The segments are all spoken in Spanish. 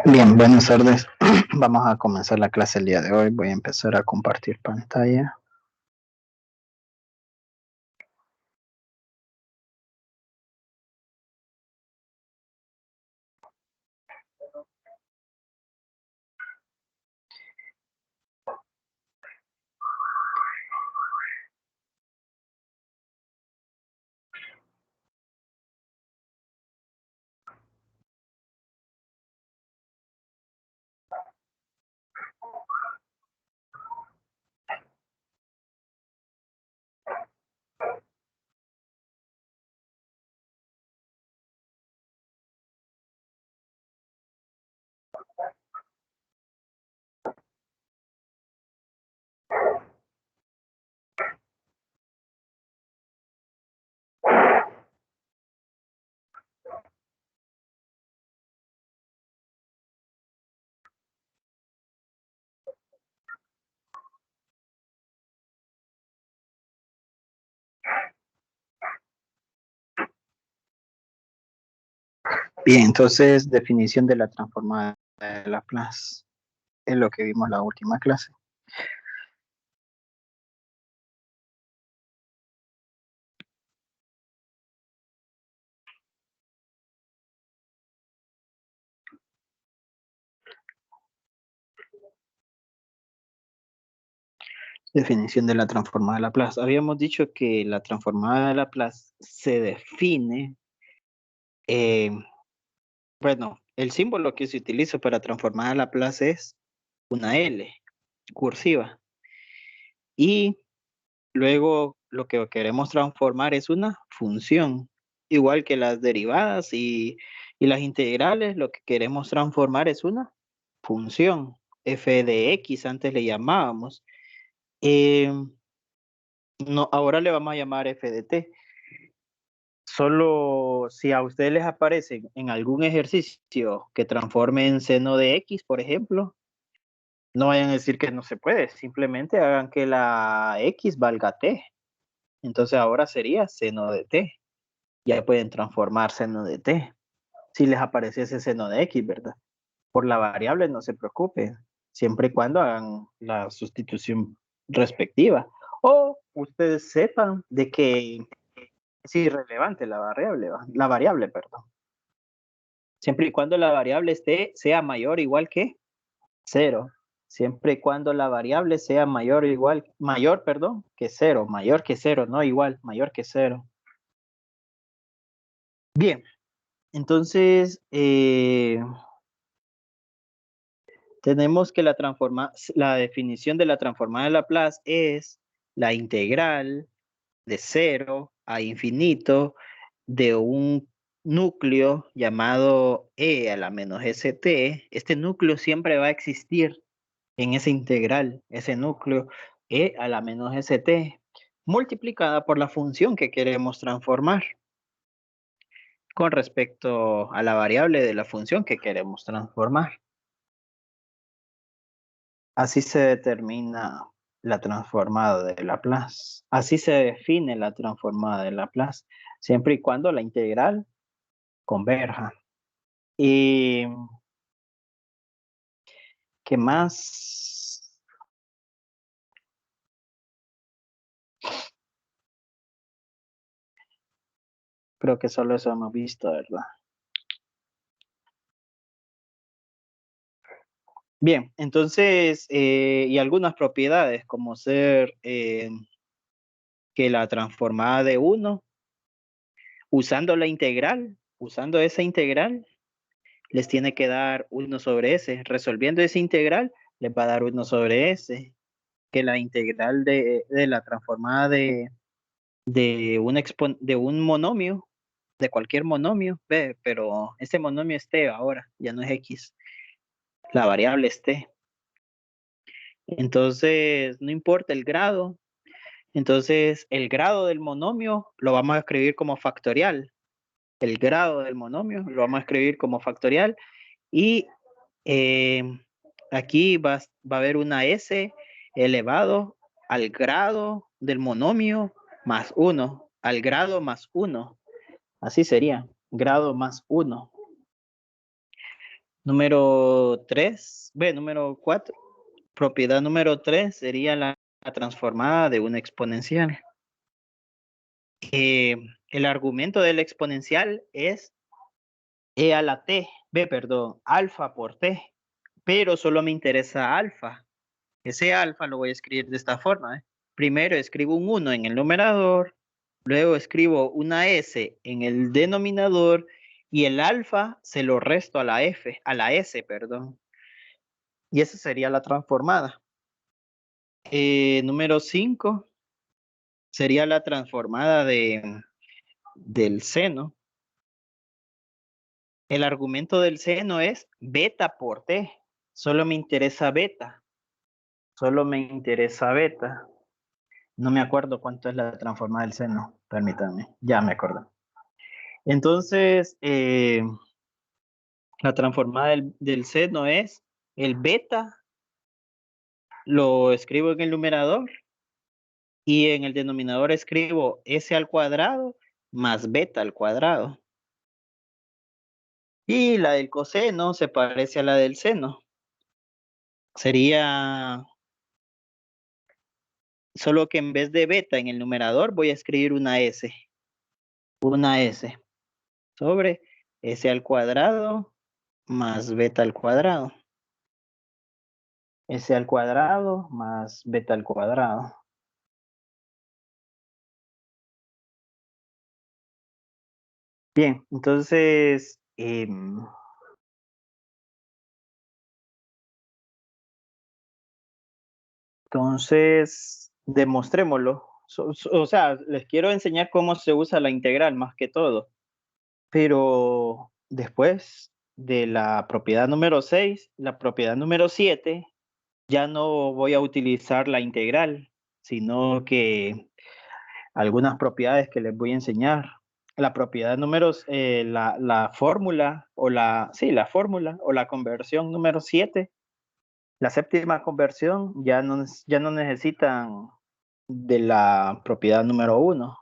Bien, buenas tardes. Vamos a comenzar la clase el día de hoy. Voy a empezar a compartir pantalla. Bien, entonces, definición de la transformada de Laplace. Es lo que vimos en la última clase. Definición de la transformada de Laplace. Habíamos dicho que la transformada de Laplace se define, eh, bueno, el símbolo que se utiliza para transformar a Laplace es una L cursiva. Y luego lo que queremos transformar es una función, igual que las derivadas y las integrales, lo que queremos transformar es una función, f de x antes le llamábamos. Eh, no, ahora le vamos a llamar f de t. Solo si a ustedes les aparece en algún ejercicio que transforme en seno de x, por ejemplo, no vayan a decir que no se puede, simplemente hagan que la x valga t. Entonces ahora sería seno de t. Ya pueden transformar seno de t. Si les apareciese seno de x, ¿verdad? Por la variable no se preocupen, siempre y cuando hagan la sustitución respectiva. O ustedes sepan de que es irrelevante la variable, la variable, perdón. Siempre y cuando la variable sea mayor o igual que 0. Siempre y cuando la variable sea mayor o igual, mayor, perdón, que 0, mayor que 0, no igual, mayor que 0. Bien, entonces tenemos que la definición de la transformada de Laplace es la integral de 0 a infinito de un núcleo llamado e a la menos st. Este núcleo siempre va a existir en esa integral, ese núcleo e a la menos st, multiplicada por la función que queremos transformar con respecto a la variable de la función que queremos transformar. Así se determina la transformada de Laplace. Así se define la transformada de Laplace, siempre y cuando la integral converja. ¿Y qué más? Creo que solo eso hemos visto, ¿verdad? Bien, entonces, y algunas propiedades como ser que la transformada de 1, usando la integral, usando esa integral, les tiene que dar 1 sobre s. Resolviendo esa integral, les va a dar 1 sobre s. Que la integral de la transformada de un monomio, de cualquier monomio, pero este monomio es t ahora, ya no es x. La variable es t. Entonces, no importa el grado. Entonces, el grado del monomio lo vamos a escribir como factorial. El grado del monomio lo vamos a escribir como factorial. Y eh, aquí va a haber una s elevado al grado del monomio más 1, al grado más 1. Así sería, grado más 1. Número 3, número 4. Propiedad número 3 sería la transformada de una exponencial. El argumento del exponencial es e a la t, perdón, alfa por t, pero solo me interesa alfa. Ese alfa lo voy a escribir de esta forma. Primero escribo un 1 en el numerador, luego escribo una s en el denominador y el alfa se lo resto a la s, perdón. Y esa sería la transformada. Número 5 sería la transformada del seno. El argumento del seno es beta por t. Solo me interesa beta. Solo me interesa beta. No me acuerdo cuánto es la transformada del seno. Permítanme. Ya me acuerdo. Entonces, la transformada del seno es el beta. Lo escribo en el numerador. Y en el denominador escribo s al cuadrado más beta al cuadrado. Y la del coseno se parece a la del seno. Sería, solo que en vez de beta en el numerador voy a escribir una s. Una s sobre s al cuadrado más beta al cuadrado. S al cuadrado más beta al cuadrado. Bien, entonces, demostrémoslo. O sea, les quiero enseñar cómo se usa la integral más que todo. Pero después de la propiedad número 6, la propiedad número 7, ya no voy a utilizar la integral, sino que algunas propiedades que les voy a enseñar. La propiedad número, la fórmula o la fórmula o la conversión número 7, la séptima conversión ya no necesitan de la propiedad número 1,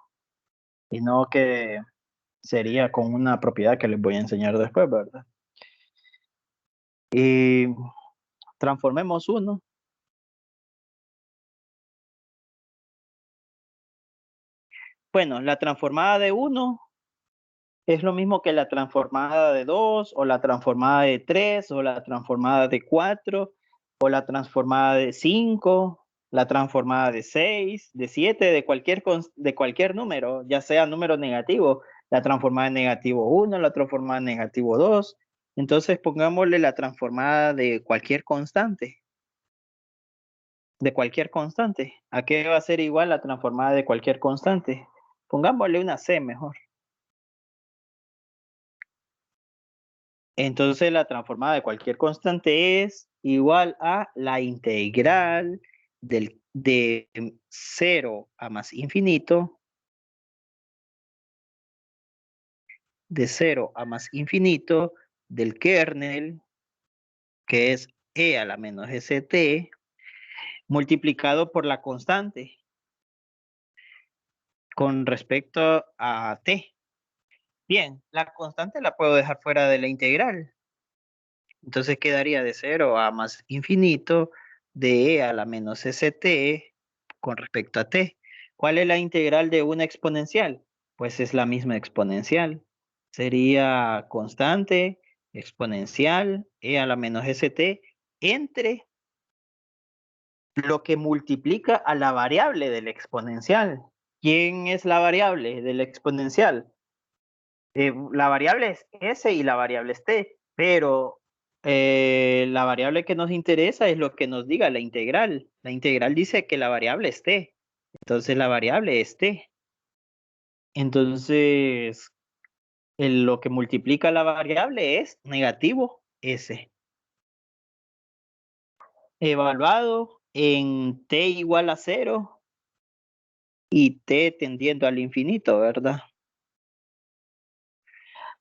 sino que sería con una propiedad que les voy a enseñar después, ¿verdad? Y transformemos uno. Bueno, la transformada de 1 es lo mismo que la transformada de 2 o la transformada de 3 o la transformada de 4 o la transformada de 5, la transformada de 6, de 7, de cualquier número, ya sea número negativo, la transformada de negativo 1, la transformada de negativo 2. Entonces pongámosle la transformada de cualquier constante. De cualquier constante. ¿A qué va a ser igual la transformada de cualquier constante? Pongámosle una c mejor. Entonces la transformada de cualquier constante es igual a la integral de 0 a más infinito, de 0 a más infinito del kernel, que es e a la menos st, multiplicado por la constante con respecto a t. Bien, la constante la puedo dejar fuera de la integral. Entonces quedaría de 0 a más infinito de e a la menos st con respecto a t. ¿Cuál es la integral de una exponencial? Pues es la misma exponencial. Sería constante, exponencial, e a la menos st, entre lo que multiplica a la variable del exponencial. ¿Quién es la variable del exponencial? La variable es s y la variable es t, pero la variable que nos interesa es lo que nos diga la integral. La integral dice que la variable es t, entonces la variable es t. Entonces, lo que multiplica la variable es negativo s. Evaluado en t igual a 0 y t tendiendo al infinito, ¿verdad?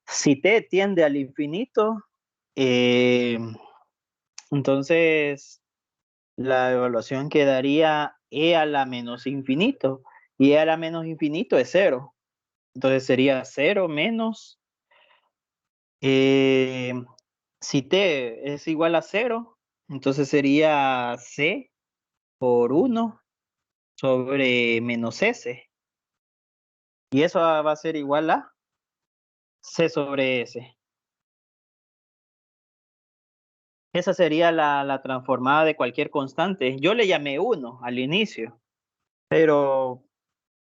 Si t tiende al infinito, entonces la evaluación quedaría e a la menos infinito. Y e a la menos infinito es 0. Entonces sería 0 menos Si t es igual a 0, entonces sería c por 1 sobre menos s. Y eso va a ser igual a c sobre s. Esa sería la transformada de cualquier constante. Yo le llamé 1 al inicio, pero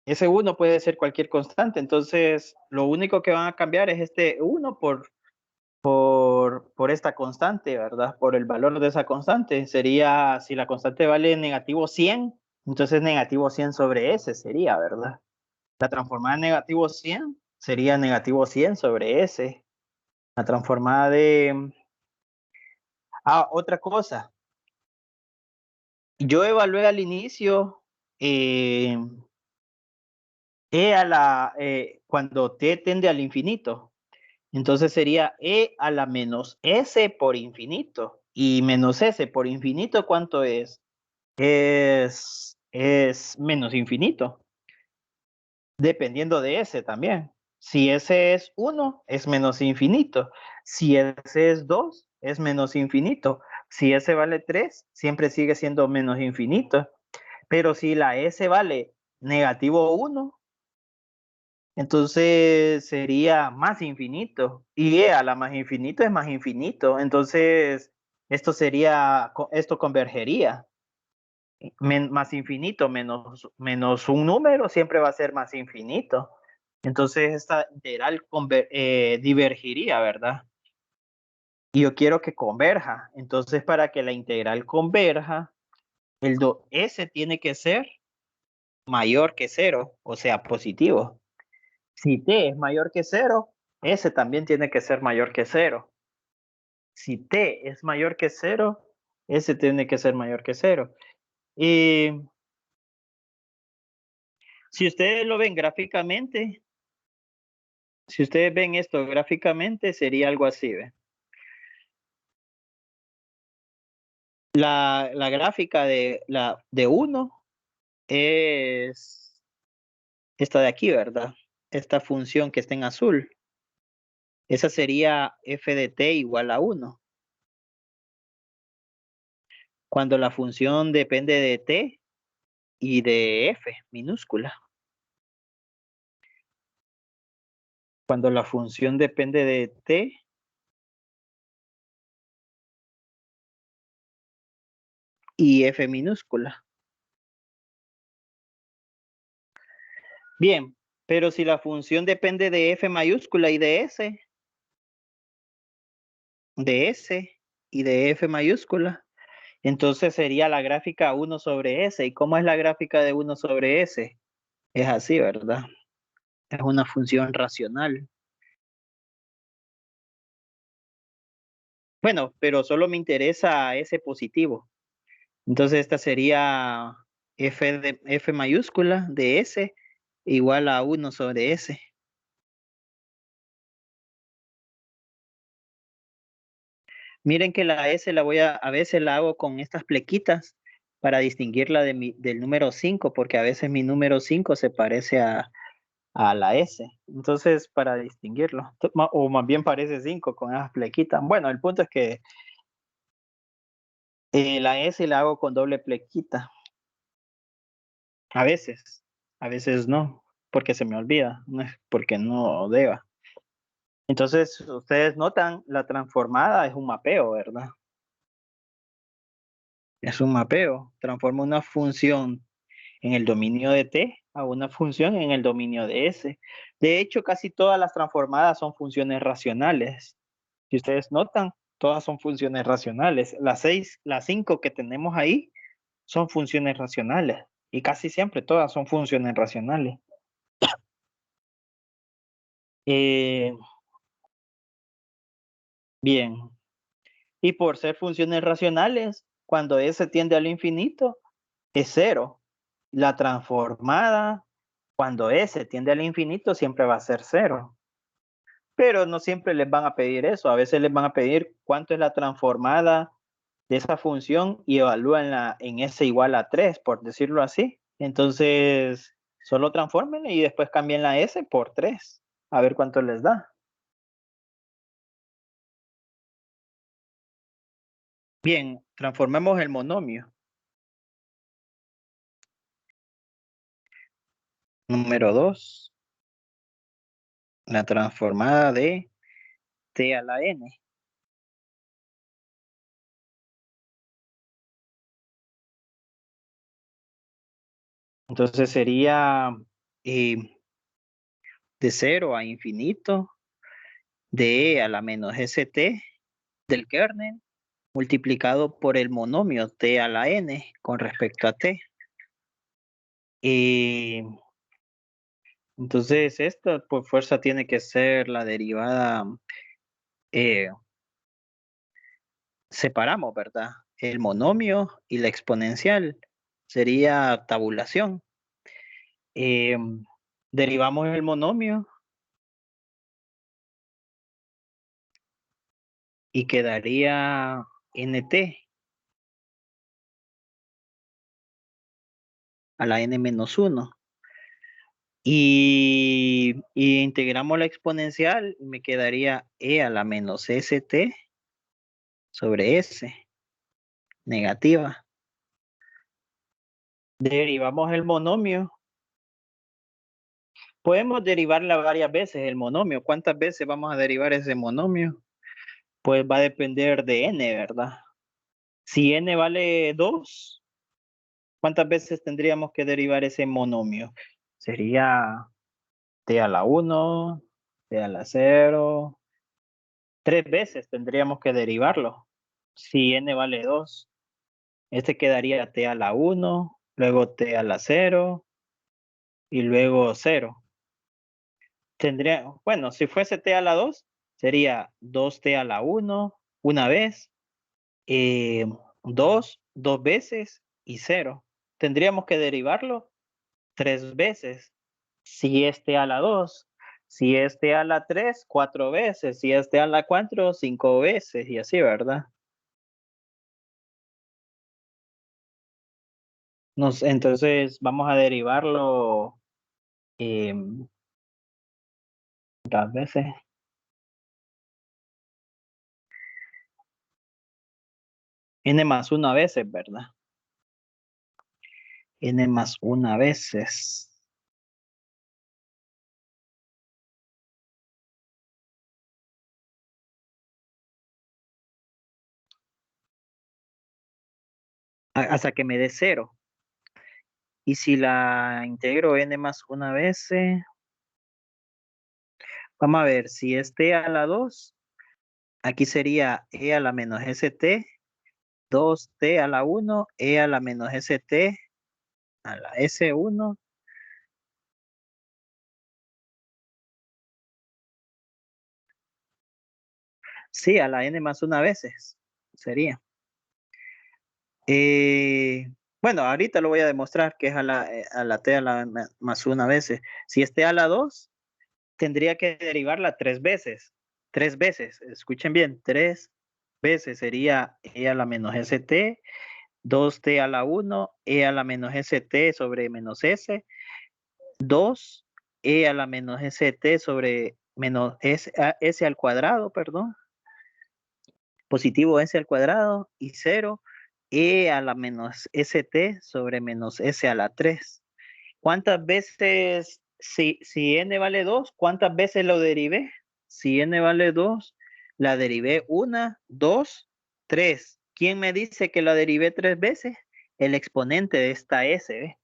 ese 1 puede ser cualquier constante. Entonces, lo único que van a cambiar es este 1 por esta constante, ¿verdad? Por el valor de esa constante. Sería, si la constante vale negativo 100, entonces negativo 100 sobre S sería, ¿verdad? La transformada de negativo 100 sería negativo 100 sobre S. La transformada de... Ah, otra cosa. Yo evalué al inicio eh, cuando t tiende al infinito. Entonces sería e a la menos s por infinito. Y menos s por infinito, ¿cuánto es? Es menos infinito, dependiendo de s también. Si s es 1, es menos infinito. Si s es 2, es menos infinito. Si s vale 3, siempre sigue siendo menos infinito. Pero si la s vale negativo 1, entonces sería más infinito. Y e a la más infinito es más infinito. Entonces, esto convergería. Más infinito menos un número siempre va a ser más infinito. Entonces, esta integral divergiría, ¿verdad? Y yo quiero que converja. Entonces, para que la integral converja, S tiene que ser mayor que 0, o sea, positivo. Si t es mayor que 0, S también tiene que ser mayor que 0. Si t es mayor que 0, S tiene que ser mayor que 0. Y si ustedes lo ven gráficamente, si ustedes ven esto gráficamente, sería algo así, ¿ve? La gráfica de 1 es esta de aquí, ¿verdad? Esta función que está en azul. Esa sería f de t igual a 1. Cuando la función depende de t y de f minúscula. Cuando la función depende de t y f minúscula. Bien, pero si la función depende de f mayúscula y de s y de f mayúscula, entonces sería la gráfica 1 sobre s. ¿Y cómo es la gráfica de 1 sobre s? Es así, ¿verdad? Es una función racional. Bueno, pero solo me interesa s positivo. Entonces esta sería f mayúscula de s igual a 1 sobre s. Miren que la S a veces la hago con estas plequitas para distinguirla del número 5, porque a veces mi número 5 se parece a la S. Entonces, para distinguirlo, o más bien parece 5 con esas plequitas. Bueno, el punto es que la S la hago con doble plequita. A veces no, porque se me olvida, no es porque no deba. Entonces, ustedes notan, la transformada es un mapeo, ¿verdad? Es un mapeo, transforma una función en el dominio de T a una función en el dominio de S. De hecho, casi todas las transformadas son funciones racionales. Si ustedes notan, todas son funciones racionales. Las 5 que tenemos ahí son funciones racionales. Y casi siempre todas son funciones racionales. Eh, bien. Y por ser funciones racionales, cuando S tiende al infinito, es 0. La transformada, cuando S tiende al infinito, siempre va a ser 0. Pero no siempre les van a pedir eso. A veces les van a pedir cuánto es la transformada de esa función y evalúenla en S igual a 3, por decirlo así. Entonces, solo transfórmenla y después cambien la S por 3. A ver cuánto les da. Bien, transformemos el monomio. Número 2, la transformada de t a la n. Entonces sería eh, de 0 a infinito, de e a la menos st del kernel, multiplicado por el monomio t a la n con respecto a t. Entonces esta por fuerza tiene que ser la derivada, eh, separamos, ¿verdad? El monomio y la exponencial sería tabulación. Eh, Derivamos el monomio y quedaría nt a la n-1. Y integramos la exponencial y me quedaría e a la menos st sobre s, negativa. Derivamos el monomio. Podemos derivarla varias veces el monomio. ¿Cuántas veces vamos a derivar ese monomio? Pues va a depender de n, ¿verdad? Si n vale 2, ¿cuántas veces tendríamos que derivar ese monomio? Sería t a la 1, t a la 0. 3 veces tendríamos que derivarlo. Si n vale 2, este quedaría t a la 1, luego t a la 0 y luego 0. Tendría, bueno, si fuese t a la 2, sería 2t a la 1 una vez, 2 dos veces y 0. Tendríamos que derivarlo 3 veces. Si es t a la 2, si es t a la 3, 4 veces, si es t a la 4, 5 veces y así, ¿verdad? Entonces vamos a derivarlo eh, las veces. N más una veces, ¿verdad? N más una veces. Hasta que me dé 0. Y si la integro n más una veces, vamos a ver, si es t a la 2, aquí sería e a la menos st, 2t a la 1, e a la menos st a la s1. Sí, a la n más una veces sería. Bueno, ahorita lo voy a demostrar que es a la t a la más una veces. Si es t a la 2, tendría que derivarla 3 veces. 3 veces, escuchen bien, 3 veces sería e a la menos st, 2t a la 1, e a la menos st sobre menos s, 2 e a la menos st sobre menos s al cuadrado, perdón, positivo s al cuadrado, y 0 e a la menos st sobre menos s a la 3. ¿Cuántas veces, si n vale 2, cuántas veces lo derivé? Si n vale 2, la derivé 1, 2, 3. ¿Quién me dice que la derivé 3 veces? El exponente de esta s, ¿ve?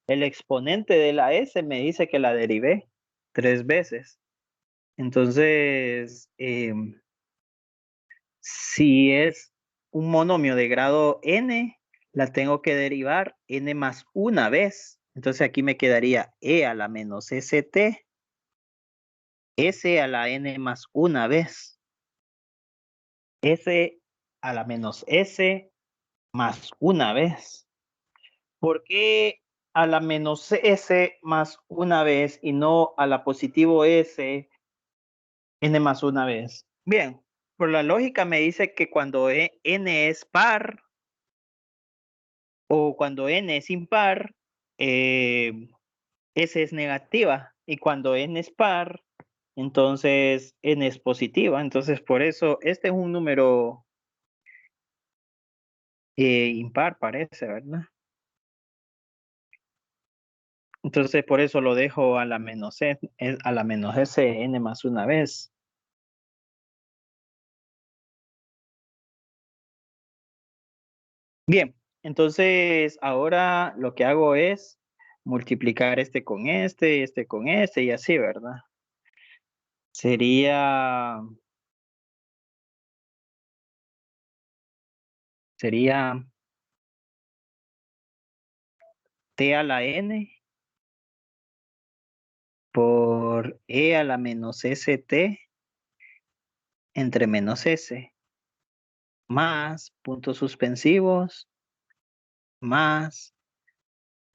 El exponente de la s me dice que la derivé 3 veces. Entonces, si es un monomio de grado n, la tengo que derivar n más una vez. Entonces aquí me quedaría e a la menos st, s a la n más una vez, s a la menos s más una vez. ¿Por qué a la menos s más una vez y no a la positivo s n más una vez? Bien, por la lógica me dice que cuando n es par, o cuando n es impar, s es negativa, y cuando n es par, entonces n es positiva. Entonces por eso este es un número Impar parece, ¿verdad? Entonces por eso lo dejo a la menos a la menos s n más una vez. Bien, entonces ahora lo que hago es multiplicar este con este y así, ¿verdad? Sería, sería t a la n por e a la menos st entre menos s más puntos suspensivos más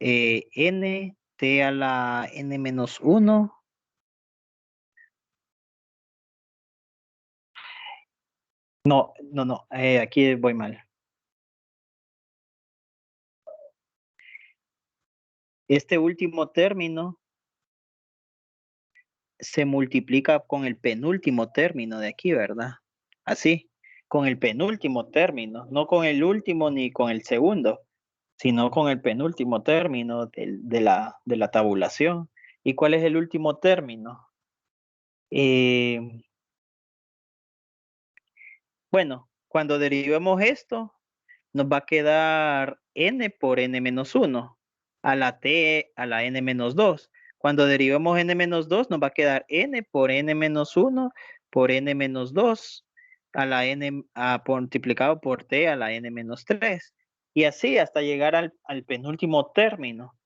n t a la n menos 1. No, no, no, aquí voy mal. Este último término se multiplica con el penúltimo término de aquí, ¿verdad? Así, con el penúltimo término, no con el último ni con el segundo, sino con el penúltimo término de la tabulación. ¿Y cuál es el último término? Eh, bueno, cuando derivemos esto, nos va a quedar n por n menos 1 a la t a la n menos 2. Cuando derivemos n menos 2 nos va a quedar n por n menos 1 por n menos 2 a la n multiplicado por t a la n menos 3. Y así hasta llegar al penúltimo término.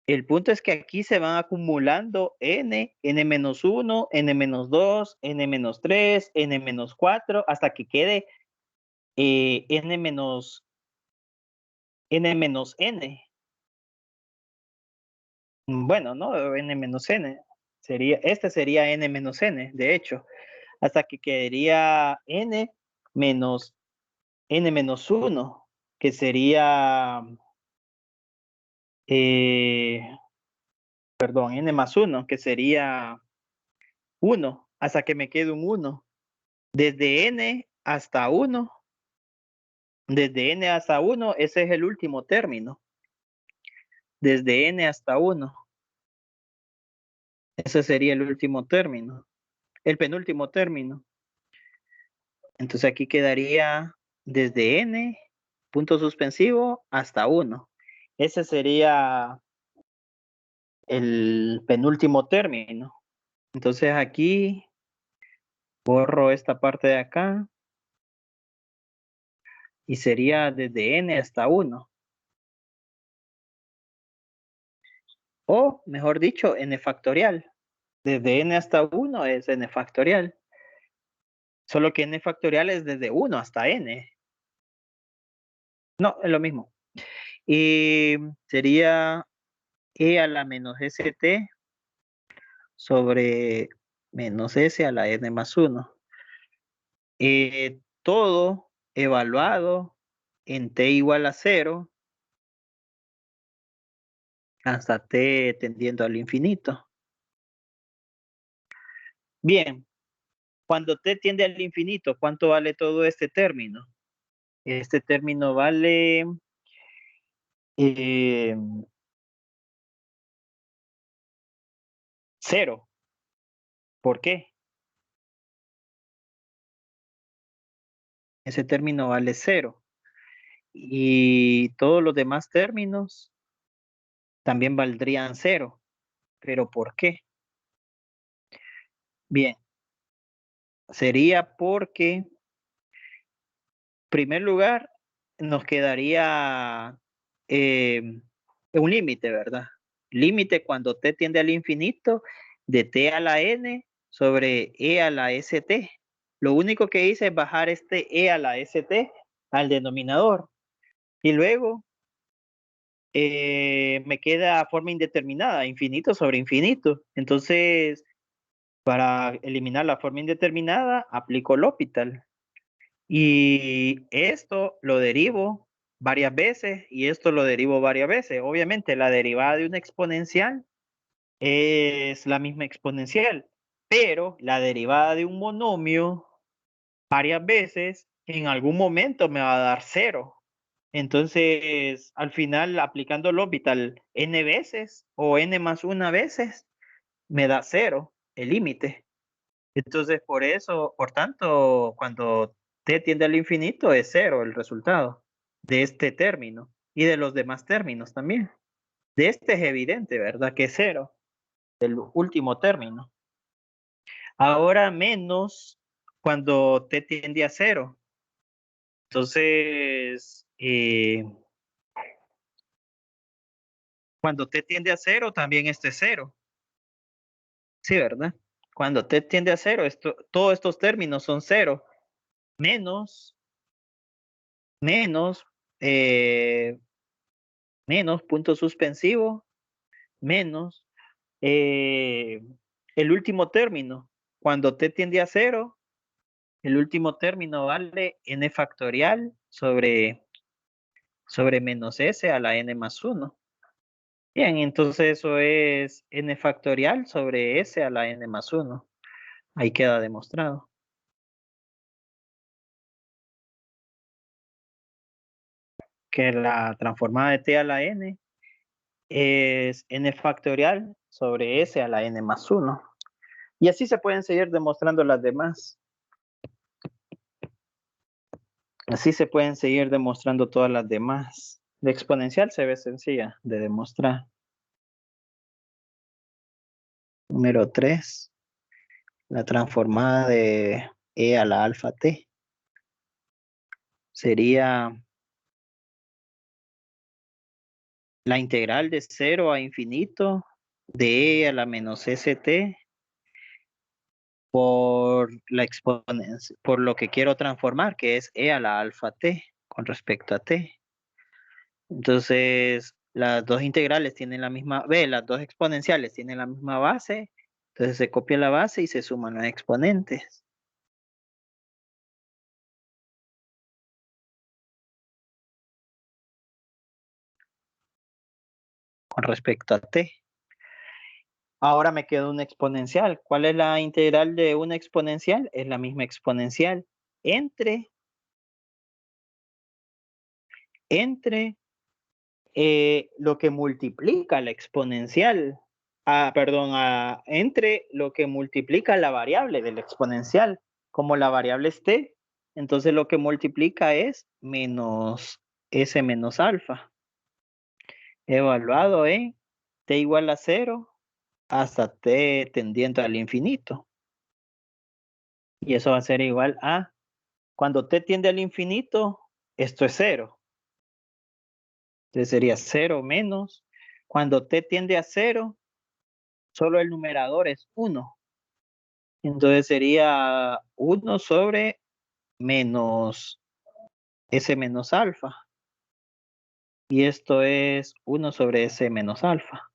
El punto es que aquí se van acumulando n menos 1, n menos 2, n menos 3, n menos 4, hasta que quede n menos n. Bueno, no, n menos n. Este sería n menos n, de hecho, hasta que quedaría menos n menos 1, que sería, eh, perdón, n más 1, que sería 1, hasta que me quede un 1. Desde n hasta 1, desde n hasta 1, ese es el último término. Desde n hasta 1, ese sería el último término, el penúltimo término. Entonces aquí quedaría desde n, punto suspensivo, hasta 1. Ese sería el penúltimo término. Entonces aquí borro esta parte de acá y sería desde n hasta 1. O, mejor dicho, n factorial. Desde n hasta 1 es n factorial. Solo que n factorial es desde 1 hasta n. No, es lo mismo. Y sería e a la menos st sobre menos s a la n más 1. Todo evaluado en t igual a 0 hasta t tendiendo al infinito. Bien, cuando t tiende al infinito, ¿cuánto vale todo este término? Este término vale 0. ¿Por qué? Ese término vale 0. Y todos los demás términos también valdrían 0. ¿Pero por qué? Bien, sería porque, en primer lugar, nos quedaría un límite, ¿verdad? Límite cuando t tiende al infinito de t a la n sobre e a la st. Lo único que hice es bajar este e a la st al denominador. Y luego me queda forma indeterminada, infinito sobre infinito. Entonces, para eliminar la forma indeterminada, aplico L'Hopital. Y esto lo derivo varias veces y esto lo derivo varias veces. Obviamente, la derivada de una exponencial es la misma exponencial, pero la derivada de un monomio varias veces en algún momento me va a dar 0. Entonces, al final, aplicando el orbital n veces o n más una veces, me da cero, el límite. Entonces, por eso, por tanto, cuando t tiende al infinito, es cero el resultado de este término y de los demás términos también. De este es evidente, ¿verdad? Que es cero, del último término. Ahora menos cuando t tiende a cero. Entonces, cuando t tiende a cero, también este es cero. Sí, ¿verdad? Cuando t tiende a cero, todos estos términos son cero. Menos, menos, eh, menos, punto suspensivo, menos, eh, el último término. Cuando t tiende a cero, el último término vale n factorial sobre menos s a la n más 1. Bien, entonces eso es n factorial sobre s a la n más 1. Ahí queda demostrado. Que la transformada de t a la n es n factorial sobre s a la n más 1. Y así se pueden seguir demostrando las demás. Así se pueden seguir demostrando todas las demás. La exponencial se ve sencilla de demostrar. Número 3. La transformada de e a la alfa t sería la integral de 0 a infinito de e a la menos st por la exponencia, por lo que quiero transformar, que es e a la alfa t con respecto a t. Entonces, las dos integrales tienen la misma, las dos exponenciales tienen la misma base, entonces se copia la base y se suman los exponentes con respecto a t. Ahora me queda una exponencial. ¿Cuál es la integral de una exponencial? Es la misma exponencial entre lo que multiplica la exponencial, perdón, entre lo que multiplica la variable de la exponencial. Como la variable es t, entonces lo que multiplica es menos s menos alfa, evaluado en t igual a 0 hasta t tendiente al infinito. Y eso va a ser igual a, cuando t tiende al infinito, esto es 0. Entonces sería 0 menos, cuando t tiende a 0, solo el numerador es 1. Entonces sería 1 sobre menos s menos alfa. Y esto es 1 sobre s menos alfa.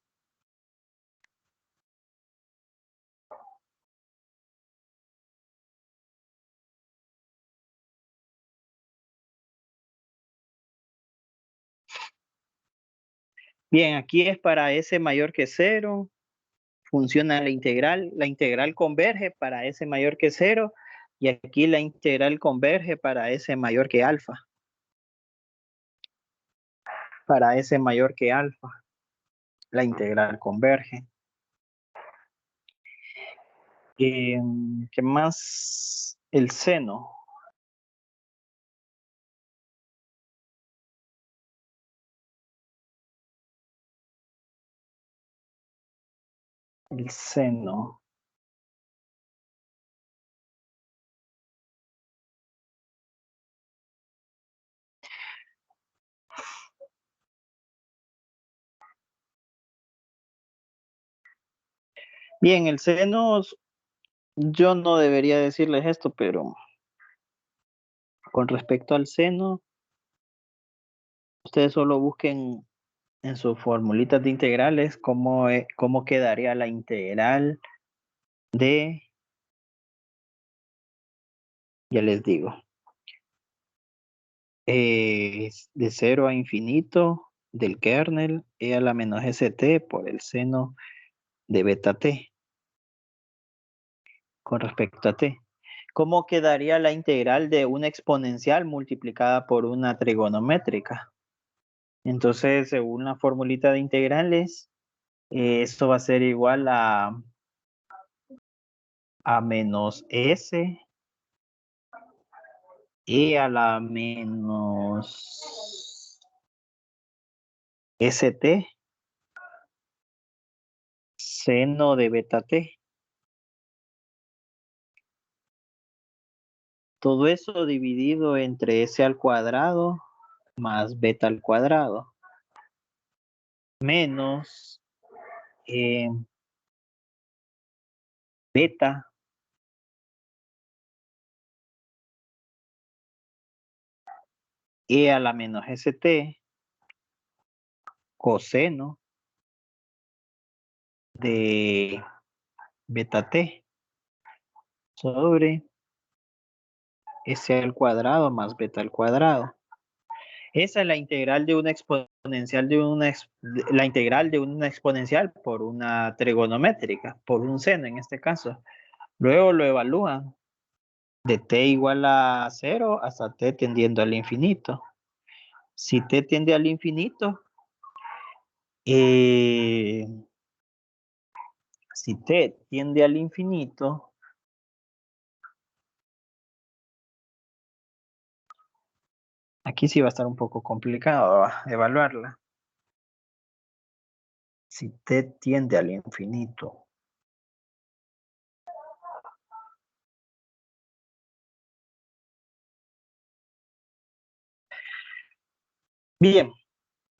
Bien, aquí es para s mayor que 0. Funciona la integral. La integral converge para s mayor que 0. Y aquí la integral converge para s mayor que alfa. Para s mayor que alfa. La integral converge. ¿Qué más? El seno. El seno. Bien, el seno, yo no debería decirles esto, pero con respecto al seno, ustedes solo busquen en sus formulitas de integrales cómo quedaría la integral de, ya les digo, de 0 a infinito del kernel e a la menos st por el seno de beta t con respecto a t. ¿Cómo quedaría la integral de una exponencial multiplicada por una trigonométrica? Entonces, según la formulita de integrales, esto va a ser igual a menos s e a la menos st seno de beta t. Todo eso dividido entre s al cuadrado más beta al cuadrado menos beta e a la menos st coseno de beta t sobre s al cuadrado más beta al cuadrado. Esa es la integral de una exponencial la integral de una exponencial por una trigonométrica, por un seno en este caso. Luego lo evalúan de t igual a 0 hasta t tendiendo al infinito. Si t tiende al infinito, eh, si t tiende al infinito, aquí sí va a estar un poco complicado evaluarla. Si t tiende al infinito. Bien,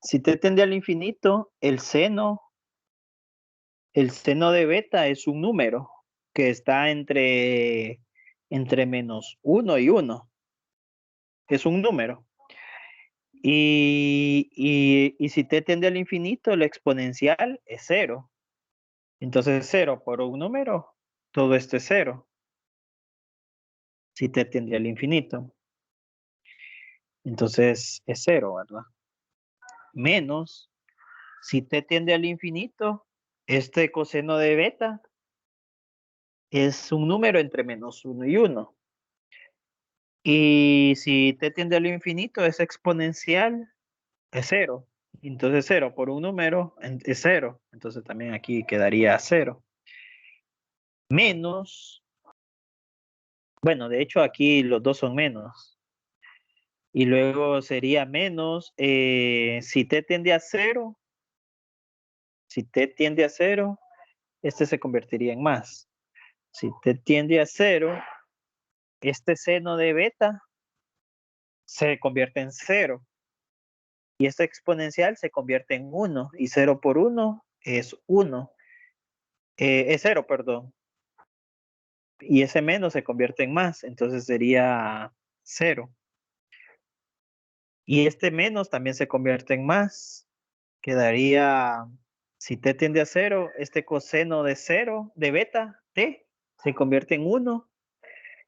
si t tiende al infinito, el seno de beta es un número que está entre menos 1 y 1. Es un número. Y si t tiende al infinito, el exponencial es 0. Entonces 0 por un número, todo esto es 0. Si t tiende al infinito. Entonces es 0, ¿verdad? Menos, si t tiende al infinito, este coseno de beta es un número entre menos 1 y 1. Y si t tiende al infinito, es exponencial, es 0. Entonces 0 por un número es 0. Entonces también aquí quedaría 0. Menos, bueno, de hecho aquí los dos son menos. Y luego sería menos, si t tiende a 0, si t tiende a 0, este se convertiría en más. Si t tiende a 0, este seno de beta se convierte en 0. Y esta exponencial se convierte en 1. Y 0 por 1 es 1. Es 0, perdón. Y ese menos se convierte en más. Entonces sería 0. Y este menos también se convierte en más. Quedaría, si t tiende a 0, este coseno de 0 de beta t se convierte en 1.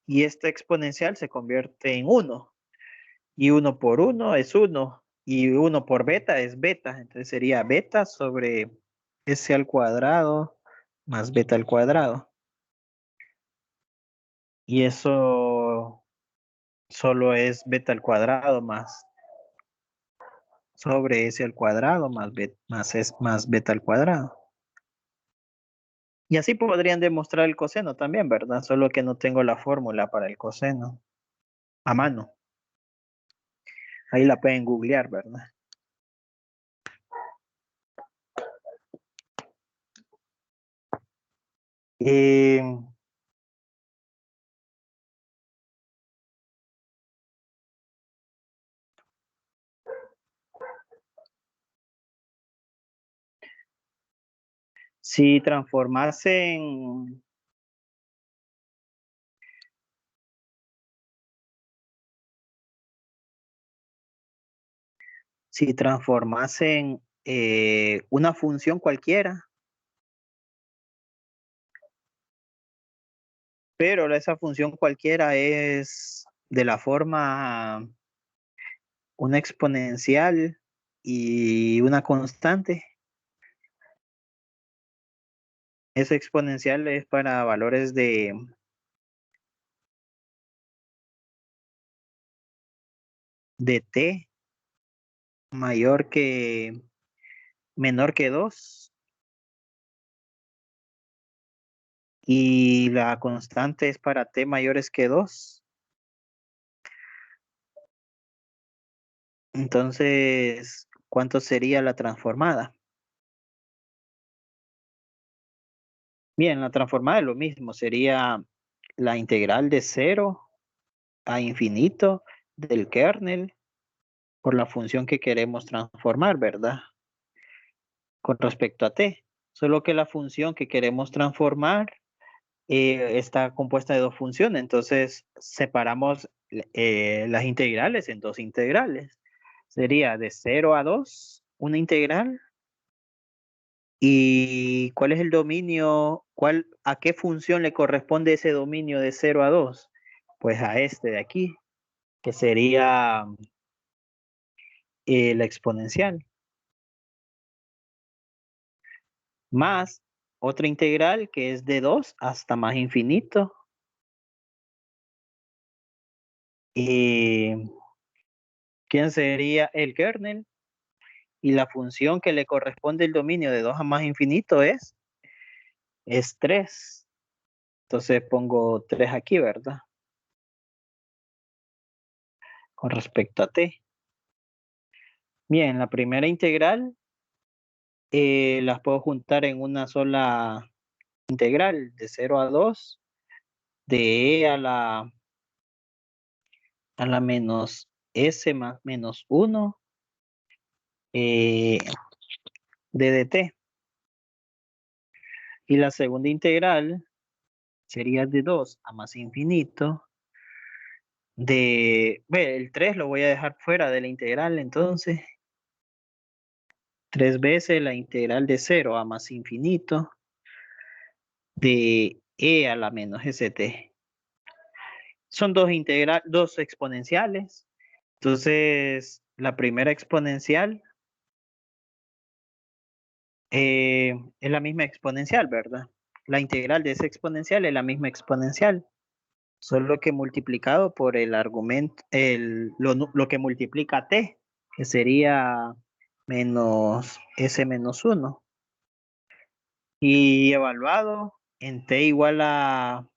Y esta exponencial se convierte en 1. Y 1 por 1 es 1. Y 1 por beta es beta. Entonces sería beta sobre s al cuadrado más beta al cuadrado. Y eso solo es beta al cuadrado más sobre s al cuadrado más beta al cuadrado. Y así podrían demostrar el coseno también, ¿verdad? Solo que no tengo la fórmula para el coseno a mano. Ahí la pueden googlear, ¿verdad? Eh, si transformasen si transformasen una función cualquiera, pero esa función cualquiera es de la forma una exponencial y una constante. Esa exponencial es para valores de t menor que 2 y la constante es para t mayores que 2. Entonces, ¿cuánto sería la transformada? Bien, la transformada es lo mismo, sería la integral de 0 a infinito del kernel por la función que queremos transformar, ¿verdad? Con respecto a t. Solo que la función que queremos transformar está compuesta de dos funciones, entonces separamos las integrales en dos integrales. Sería de 0 a 2 una integral. ¿Y cuál es el dominio? ¿A qué función le corresponde ese dominio de 0 a 2? Pues a este de aquí, que sería la exponencial, más otra integral que es de 2 hasta más infinito. ¿Y quién sería el kernel? Y la función que le corresponde el dominio de 2 a más infinito es 3. Entonces pongo 3 aquí, ¿verdad? Con respecto a t. Bien, la primera integral las puedo juntar en una sola integral de 0 a 2 de e a la menos s más menos 1 de dt. Y la segunda integral sería de 2 a más infinito el 3 lo voy a dejar fuera de la integral, entonces 3 veces la integral de 0 a más infinito de e a la menos st. Son dos exponenciales. Entonces, la primera exponencial es la misma exponencial, ¿verdad? La integral de esa exponencial es la misma exponencial, solo que multiplicado por el argumento, lo que multiplica t, que sería menos s menos 1. Y evaluado en t igual a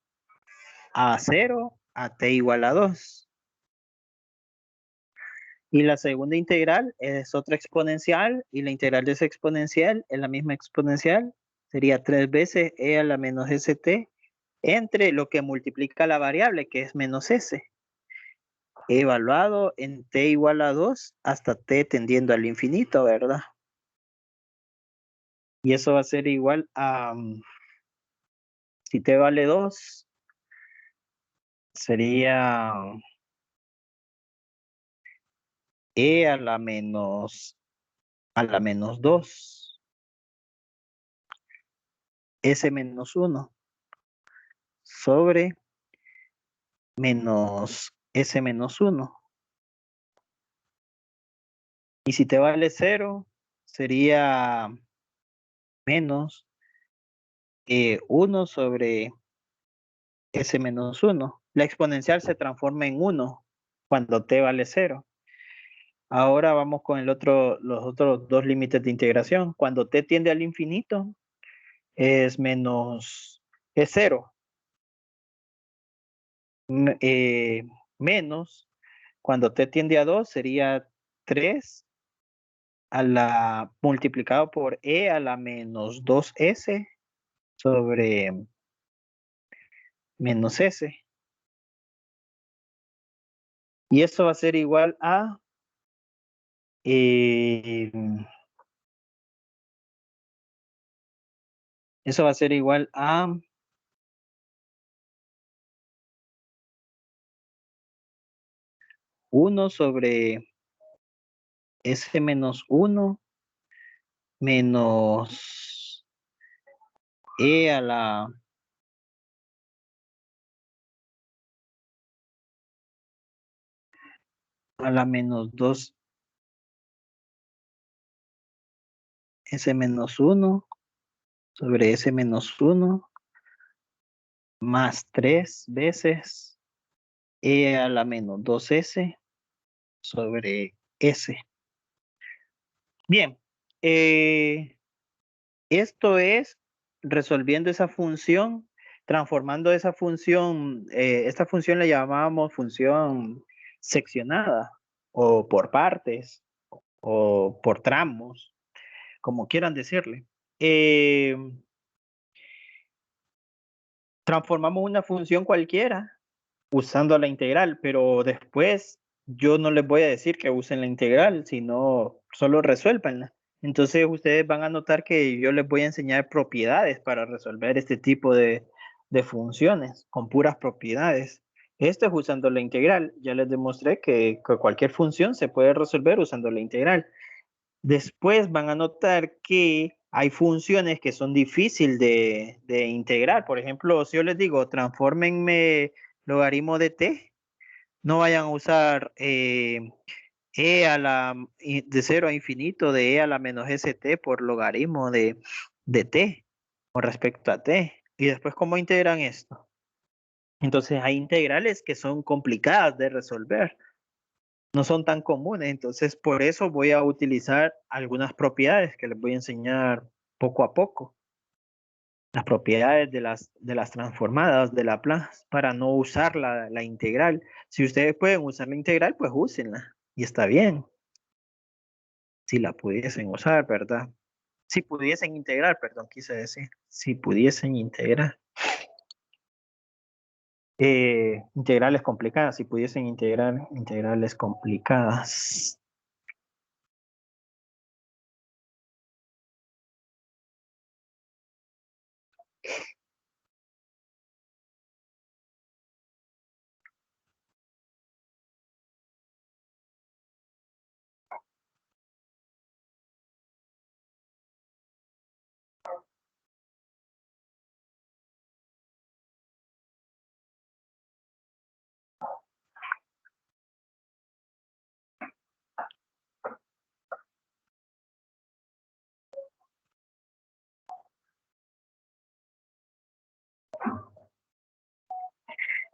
0, a t igual a 2. Y la segunda integral es otra exponencial y la integral de esa exponencial es la misma exponencial. Sería 3 veces e a la menos st entre lo que multiplica la variable que es menos s. Evaluado en t igual a 2 hasta t tendiendo al infinito, ¿verdad? Y eso va a ser igual a, si t vale 2, sería e a la menos 2, s menos 1 sobre menos s menos 1. Y si te vale 0, sería menos 1 sobre s menos 1. La exponencial se transforma en 1 cuando t vale 0. Ahora vamos con los otros dos límites de integración. Cuando t tiende al infinito, es 0. Menos, cuando t tiende a 2, sería 3 multiplicado por e a la menos 2s sobre menos s. Y eso va a ser igual a eh, eso va a ser igual a 1 sobre s menos 1 menos e a la menos 2 s menos 1 sobre s menos 1 más 3 veces e a la menos 2s sobre S. Bien, esto es resolviendo esa función, transformando esa función, esta función la llamábamos función seccionada o por partes o por tramos, como quieran decirle. Eh, Transformamos una función cualquiera usando la integral, pero después yo no les voy a decir que usen la integral, sino solo resuélvanla. Entonces ustedes van a notar que yo les voy a enseñar propiedades para resolver este tipo de funciones con puras propiedades. Esto es usando la integral. Ya les demostré que cualquier función se puede resolver usando la integral. Después van a notar que hay funciones que son difíciles de integrar. Por ejemplo, si yo les digo, transfórmenme logaritmo de t, no vayan a usar e a la de 0 a infinito de e a la menos st por logaritmo de t con respecto a t. Y después, ¿cómo integran esto? Entonces hay integrales que son complicadas de resolver, no son tan comunes, entonces por eso voy a utilizar algunas propiedades que les voy a enseñar poco a poco. Las propiedades de las transformadas de Laplace para no usar la integral. Si ustedes pueden usar la integral, pues úsenla y está bien. Si la pudiesen usar, ¿verdad? Si pudiesen integrar, perdón, quise decir. Si pudiesen integrar. Integrales complicadas, si pudiesen integrar integrales complicadas.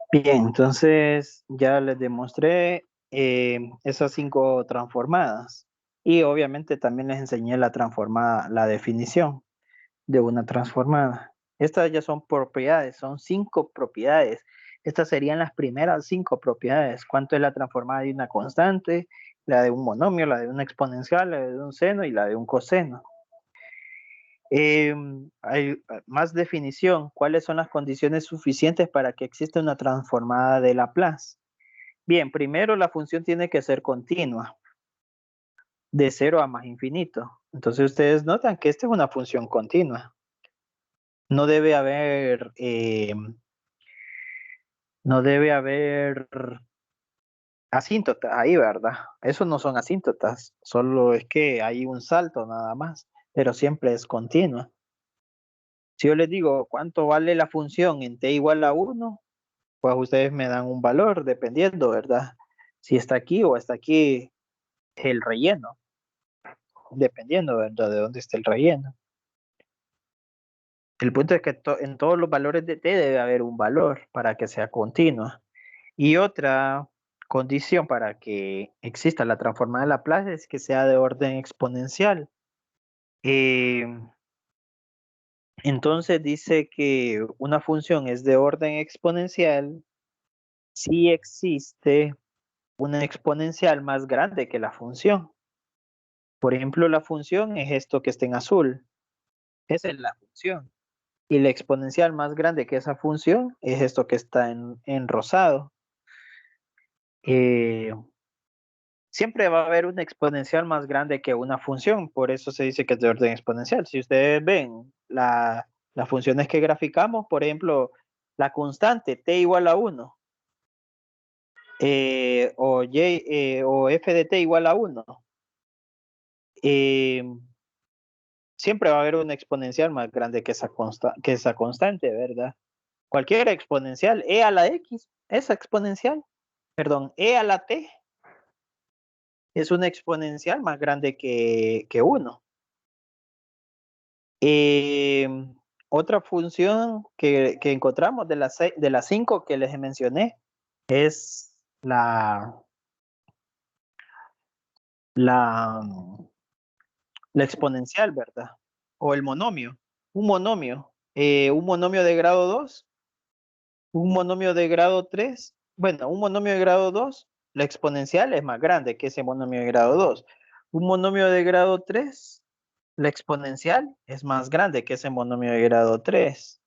Bien, entonces ya les demostré esas 5 transformadas y obviamente también les enseñé la transformada, la definición de una transformada. Estas ya son propiedades, son 5 propiedades. Estas serían las primeras 5 propiedades. ¿Cuánto es la transformada de una constante, la de un monomio, la de una exponencial, la de un seno y la de un coseno? Hay más definición. ¿Cuáles son las condiciones suficientes para que exista una transformada de Laplace? Bien, primero la función tiene que ser continua, de 0 a más infinito. Entonces ustedes notan que esta es una función continua. No debe haber, no debe haber asíntotas ahí, ¿verdad? Esos no son asíntotas, solo es que hay un salto nada más, pero siempre es continua. Si yo les digo cuánto vale la función en t igual a 1, pues ustedes me dan un valor dependiendo, ¿verdad? Si está aquí o está aquí el relleno, dependiendo, ¿verdad? De dónde esté el relleno. El punto es que en todos los valores de t debe haber un valor para que sea continua. Y otra condición para que exista la transformada de Laplace es que sea de orden exponencial. Eh, entonces dice que una función es de orden exponencial si existe una exponencial más grande que la función. Por ejemplo, la función es esto que está en azul. Esa es la función. Y la exponencial más grande que esa función es esto que está en rosado. Eh, Siempre va a haber una exponencial más grande que una función, por eso se dice que es de orden exponencial. Si ustedes ven las funciones que graficamos, por ejemplo, la constante t igual a 1, o f de t igual a 1, eh, siempre va a haber una exponencial más grande que esa constante, ¿verdad? Cualquier exponencial, e a la x, esa exponencial, perdón, e a la t, es una exponencial más grande que 1. Otra función que encontramos de las 5 que les mencioné es la, la exponencial, ¿verdad? O el monomio. Un monomio de grado 2, un monomio de grado 3. Bueno, un monomio de grado 2, la exponencial es más grande que ese monomio de grado 2. Un monomio de grado 3, la exponencial es más grande que ese monomio de grado 3.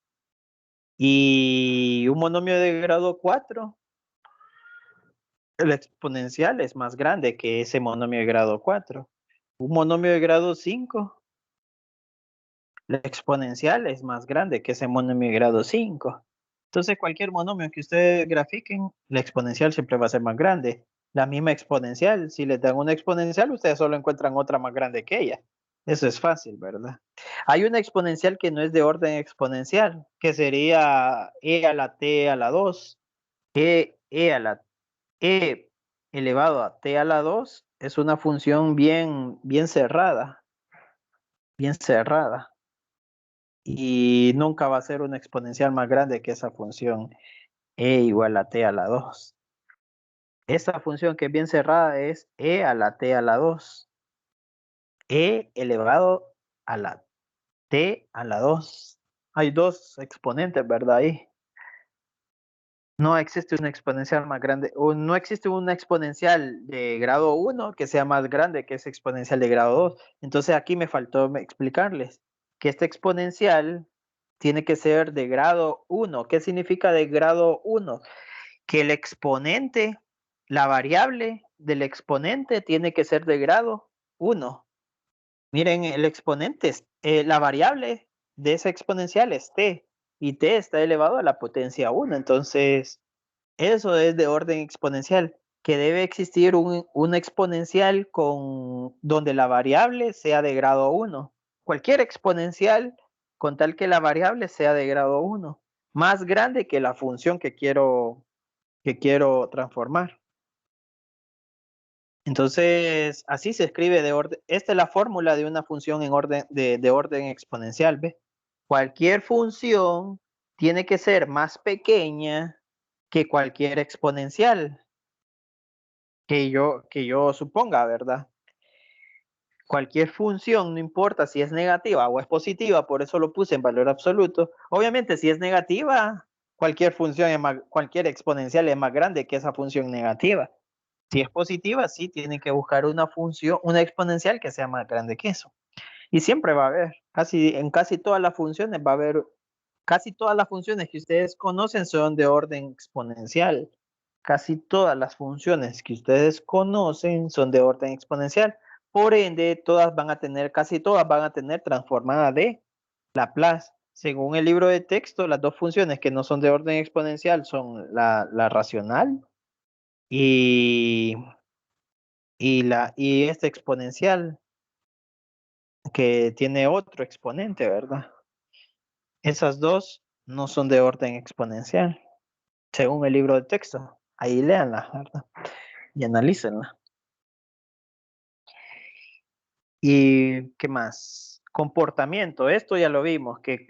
Y un monomio de grado 4, la exponencial es más grande que ese monomio de grado 4. Un monomio de grado 5, la exponencial es más grande que ese monomio de grado 5. Entonces, cualquier monomio que ustedes grafiquen, la exponencial siempre va a ser más grande. La misma exponencial, si les dan una exponencial, ustedes solo encuentran otra más grande que ella. Eso es fácil, ¿verdad? Hay una exponencial que no es de orden exponencial, que sería e a la t a la 2. E a la e elevado a t a la 2 es una función bien cerrada, bien cerrada. Y nunca va a ser una exponencial más grande que esa función e igual a t a la 2. Esa función que es bien cerrada es e a la t a la 2. E elevado a la t a la 2. Hay dos exponentes, ¿verdad? Ahí. No existe una exponencial más grande, o no existe una exponencial de grado 1 que sea más grande que esa exponencial de grado 2. Entonces aquí me faltó explicarles que esta exponencial tiene que ser de grado 1. ¿Qué significa de grado 1? Que el exponente, la variable del exponente tiene que ser de grado 1. Miren, el exponente, la variable de esa exponencial es t, y t está elevado a la potencia 1. Entonces, eso es de orden exponencial, que debe existir un exponencial donde la variable sea de grado 1. Cualquier exponencial con tal que la variable sea de grado 1, más grande que la función que quiero transformar. Entonces, así se escribe de orden. Esta es la fórmula de una función en orden, de orden exponencial, ¿ve? Cualquier función tiene que ser más pequeña que cualquier exponencial que yo suponga, ¿verdad? Cualquier función, no importa si es negativa o es positiva, por eso lo puse en valor absoluto. Obviamente, si es negativa, cualquier exponencial es más grande que esa función negativa. Si es positiva, sí, tienen que buscar una función, una exponencial que sea más grande que eso. Y siempre va a haber, en casi todas las funciones va a haber, casi todas las funciones que ustedes conocen son de orden exponencial. Casi todas las funciones que ustedes conocen son de orden exponencial. Por ende, casi todas van a tener transformada de Laplace. Según el libro de texto, las dos funciones que no son de orden exponencial son la racional y, y esta exponencial que tiene otro exponente, ¿verdad? Esas dos no son de orden exponencial, según el libro de texto. Ahí léanla, ¿verdad? Y analícenla. ¿Y qué más? Comportamiento. Esto ya lo vimos, que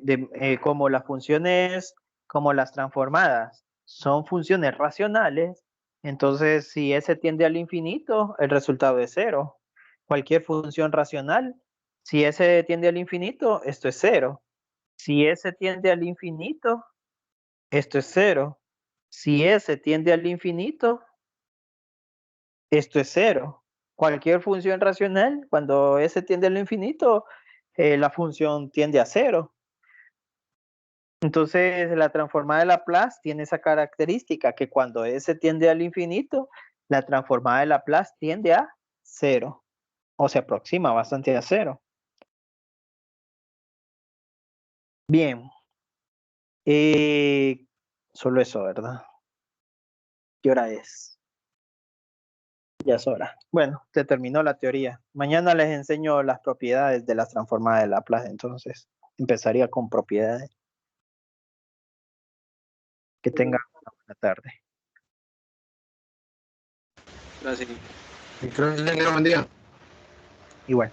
como las funciones, como las transformadas, son funciones racionales, entonces si S tiende al infinito, el resultado es cero. Cualquier función racional, si S tiende al infinito, esto es cero. Si S tiende al infinito, esto es cero. Si S tiende al infinito, esto es cero. Cualquier función racional, cuando S tiende al infinito, la función tiende a cero. Entonces, la transformada de Laplace tiene esa característica, que cuando S tiende al infinito, la transformada de Laplace tiende a cero, o se aproxima bastante a cero. Bien, eh, solo eso, ¿verdad? ¿Qué hora es? Ya es hora. Bueno, se terminó la teoría. Mañana les enseño las propiedades de las transformadas de Laplace, entonces empezaría con propiedades. Que tengan una buena tarde. Gracias. Que tenga buen día. Igual.